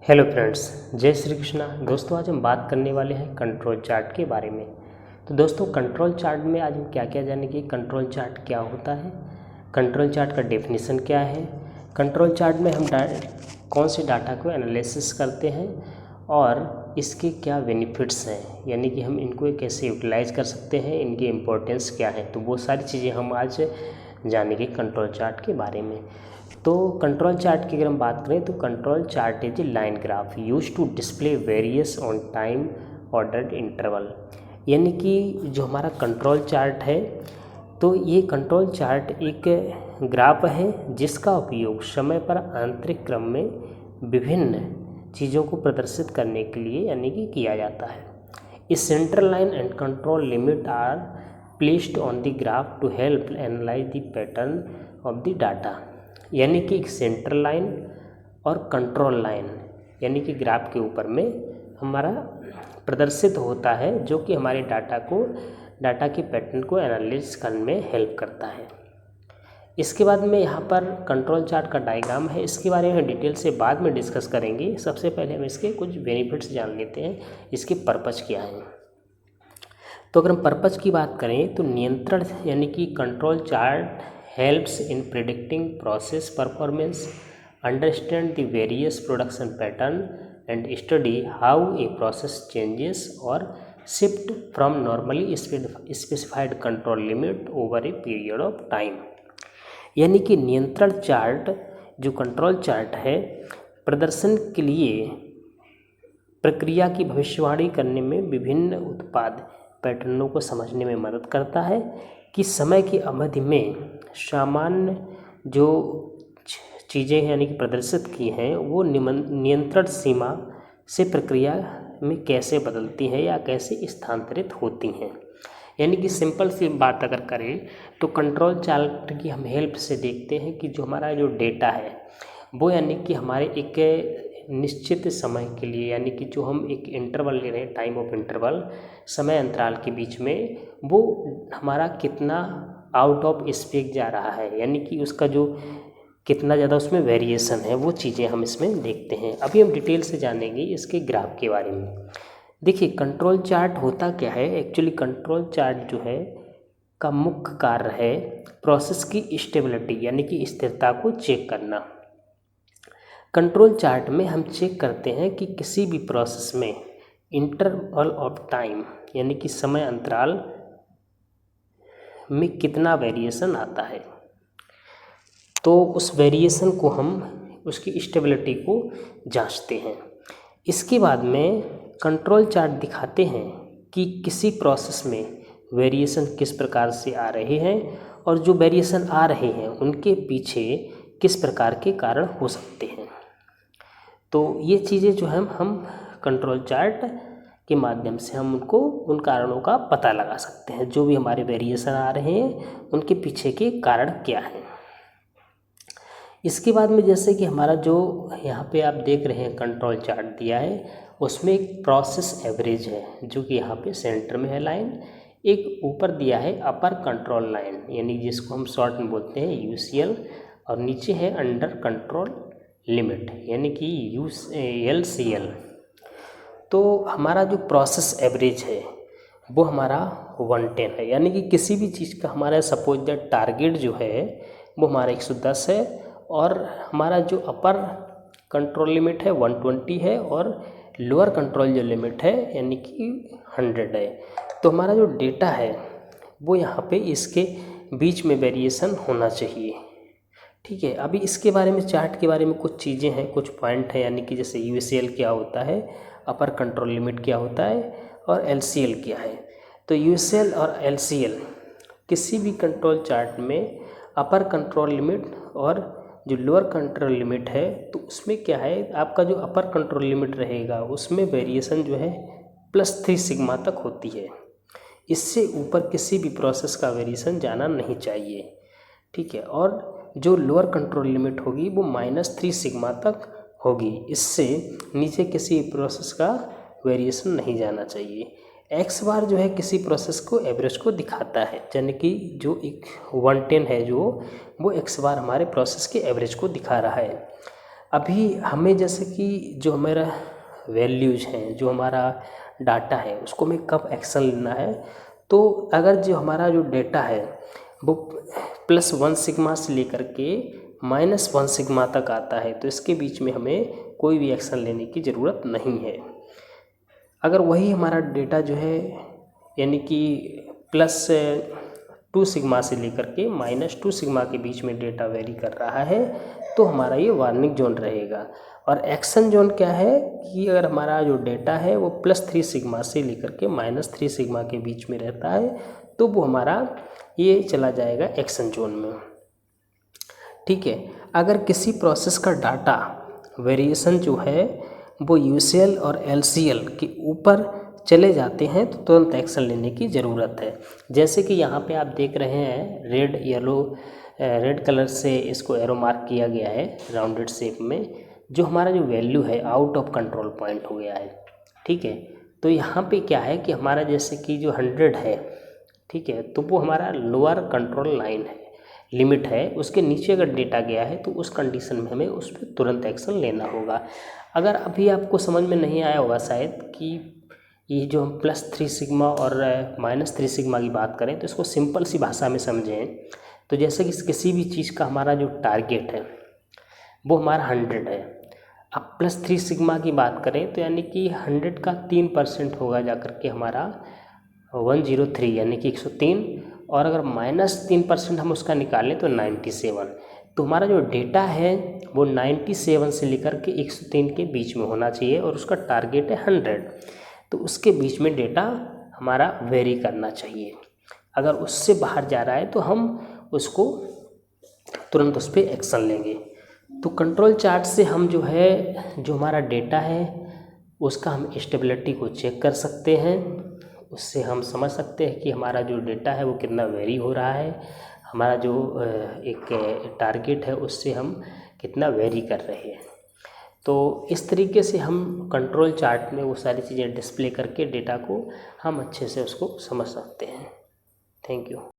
Hello friends, जय श्री कृष्णा। दोस्तों, आज हम बात करने वाले हैं कंट्रोल चार्ट के बारे में। तो दोस्तों, कंट्रोल चार्ट में आज हम क्या क्या जानेंगे। कंट्रोल चार्ट क्या होता है, कंट्रोल चार्ट का डेफिनेशन क्या है, कंट्रोल चार्ट में हम कौन से डाटा को एनालिसिस करते हैं और इसके क्या बेनिफिट्स हैं, यानी कि हम इनको कैसे यूटिलाइज कर सकते हैं, इनकी इम्पोर्टेंस क्या है। तो वो सारी चीज़ें हम आज जानेंगे कंट्रोल चार्ट के बारे में। तो कंट्रोल चार्ट की अगर हम बात करें तो control chart is a line graph use to display various on time ordered interval. यानी कि जो हमारा कंट्रोल चार्ट है, तो ये कंट्रोल चार्ट एक ग्राफ है जिसका उपयोग समय पर आंतरिक क्रम में विभिन्न चीज़ों को प्रदर्शित करने के लिए यानी कि किया जाता है। इस central line and control limit are placed on the graph to help analyse the pattern of the data. यानी कि एक सेंट्रल लाइन और कंट्रोल लाइन यानी कि ग्राफ के ऊपर में हमारा प्रदर्शित होता है, जो कि हमारे डाटा के पैटर्न को एनालिसिस करने में हेल्प करता है। इसके बाद में यहाँ पर कंट्रोल चार्ट का डायग्राम है, इसके बारे में डिटेल से बाद में डिस्कस करेंगे। सबसे पहले हम इसके कुछ बेनिफिट्स जान लेते हैं, इसके पर्पज़ क्या है। तो अगर हम पर्पज़ की बात करें तो नियंत्रण यानी कि control chart helps in predicting process performance, understand the various production pattern and study how a process changes or shift from normally specified control limit over a period of time। यानी कि नियंत्रण चार्ट जो control chart है, प्रदर्शन के लिए प्रक्रिया की भविष्यवाणी करने में विभिन्न उत्पाद पैटर्नों को समझने में मदद करता है कि समय की अवधि में सामान्य जो चीज़ें यानी कि प्रदर्शित की हैं वो नियंत्रण सीमा से प्रक्रिया में कैसे बदलती हैं या कैसे स्थानांतरित होती हैं। यानी कि सिंपल सी बात अगर करें तो कंट्रोल चार्ट की हम हेल्प से देखते हैं कि जो हमारा जो डेटा है वो यानी कि हमारे एक निश्चित समय के लिए यानी कि जो हम एक इंटरवल ले रहे हैं, टाइम ऑफ इंटरवल, समय अंतराल के बीच में वो हमारा कितना आउट ऑफ स्पेक जा रहा है, यानी कि उसका जो कितना ज़्यादा उसमें वेरिएशन है, वो चीज़ें हम इसमें देखते हैं। अभी हम डिटेल से जानेंगे इसके ग्राफ के बारे में। देखिए, कंट्रोल चार्ट होता क्या है। एक्चुअली कंट्रोल चार्ट जो है का मुख्य कार्य है प्रोसेस की स्टेबिलिटी यानी कि स्थिरता को चेक करना। कंट्रोल चार्ट में हम चेक करते हैं कि किसी भी प्रोसेस में इंटरवल ऑफ टाइम यानी कि समय अंतराल में कितना वेरिएशन आता है, तो उस वेरिएशन को हम उसकी स्टेबिलिटी को जांचते हैं। इसके बाद में कंट्रोल चार्ट दिखाते हैं कि किसी प्रोसेस में वेरिएशन किस प्रकार से आ रहे हैं और जो वेरिएशन आ रहे हैं उनके पीछे किस प्रकार के कारण हो सकते हैं। तो ये चीज़ें जो है हम कंट्रोल चार्ट के माध्यम से हम उन कारणों का पता लगा सकते हैं। जो भी हमारे वेरिएशन आ रहे हैं उनके पीछे के कारण क्या हैं। इसके बाद में जैसे कि हमारा जो यहाँ पे आप देख रहे हैं कंट्रोल चार्ट दिया है, उसमें एक प्रोसेस एवरेज है जो कि यहाँ पे सेंटर में है लाइन। एक ऊपर दिया है अपर कंट्रोल लाइन यानी जिसको हम शॉर्ट में बोलते हैं यूसीएल, और नीचे है अंडर कंट्रोल लिमिट यानी कि LCL। तो हमारा जो प्रोसेस एवरेज है वो हमारा 110 है, यानी कि किसी भी चीज़ का हमारा सपोज दैट टारगेट जो है वो हमारा 110 है और हमारा जो अपर कंट्रोल लिमिट है 120 है और लोअर कंट्रोल जो लिमिट है यानी कि 100 है। तो हमारा जो डेटा है वो यहाँ पे इसके बीच में वेरिएशन होना चाहिए। ठीक है, अभी इसके बारे में चार्ट के बारे में कुछ चीज़ें हैं, कुछ पॉइंट हैं, यानी कि जैसे UCL क्या होता है, अपर कंट्रोल लिमिट क्या होता है और LCL क्या है। तो UCL और LCL किसी भी कंट्रोल चार्ट में अपर कंट्रोल लिमिट और जो लोअर कंट्रोल लिमिट है, तो उसमें क्या है, आपका जो अपर कंट्रोल लिमिट रहेगा उसमें वेरिएशन जो है +3 सिग्मा तक होती है। इससे ऊपर किसी भी प्रोसेस का वेरिएशन जाना नहीं चाहिए। ठीक है, और जो लोअर कंट्रोल लिमिट होगी वो -3 सिग्मा तक होगी। इससे नीचे किसी प्रोसेस का वेरिएशन नहीं जाना चाहिए। एक्स बार जो है किसी प्रोसेस को एवरेज को दिखाता है, यानी कि जो एक 110 है जो वो एक्स बार हमारे प्रोसेस के एवरेज को दिखा रहा है। अभी हमें जैसे कि जो हमारा वैल्यूज हैं, जो हमारा डाटा है, उसको हमें कब एक्शन लेना है, तो अगर जो हमारा जो डेटा है वो +1 सिग्मा से लेकर के -1 सिग्मा तक आता है, तो इसके बीच में हमें कोई भी एक्शन लेने की ज़रूरत नहीं है। अगर वही हमारा डेटा जो है यानी कि +2 सिग्मा से लेकर के -2 सिग्मा के बीच में डेटा वेरी कर रहा है, तो हमारा ये वार्निंग जोन रहेगा। और एक्शन जोन क्या है कि अगर हमारा जो डेटा है वो +3 सिग्मा से लेकर के -3 सिग्मा के बीच में रहता है, तो वो हमारा ये चला जाएगा एक्शन जोन में। ठीक है, अगर किसी प्रोसेस का डाटा वेरिएशन जो है वो यूसीएल और एलसीएल के ऊपर चले जाते हैं तो तुरंत एक्शन लेने की ज़रूरत है। जैसे कि यहाँ पे आप देख रहे हैं रेड कलर से इसको एरो मार्क किया गया है राउंडेड शेप में, जो हमारा जो वैल्यू है आउट ऑफ कंट्रोल पॉइंट हो गया है। ठीक है, तो यहाँ पे क्या है कि हमारा जैसे कि जो 100 है, ठीक है, तो वो हमारा लोअर कंट्रोल लाइन है, लिमिट है, उसके नीचे अगर डेटा गया है तो उस कंडीशन में हमें उस पर तुरंत एक्शन लेना होगा। अगर अभी आपको समझ में नहीं आया होगा शायद कि ये जो हम +3 सिग्मा और -3 सिग्मा की बात करें तो इसको सिंपल सी भाषा में समझें। तो जैसे कि किसी भी चीज़ का हमारा जो टारगेट है वो हमारा 100 है, अब +3 सिग्मा की बात करें तो यानी कि 100 का 3% होगा जा कर के हमारा 103 यानी कि 103, और अगर -3% हम उसका निकालें तो 97। तो हमारा जो डेटा है वो 97 से लेकर के 103 के बीच में होना चाहिए और उसका टारगेट है 100, तो उसके बीच में डेटा हमारा वेरी करना चाहिए। अगर उससे बाहर जा रहा है तो हम उसको तुरंत उस पर एक्शन लेंगे। तो कंट्रोल चार्ट से हम जो है जो हमारा डेटा है उसका हम स्टेबिलिटी को चेक कर सकते हैं, उससे हम समझ सकते हैं कि हमारा जो डेटा है वो कितना वेरी हो रहा है, हमारा जो एक टारगेट है उससे हम कितना वेरी कर रहे हैं। तो इस तरीके से हम कंट्रोल चार्ट में वो सारी चीज़ें डिस्प्ले करके डेटा को हम अच्छे से उसको समझ सकते हैं। Thank you.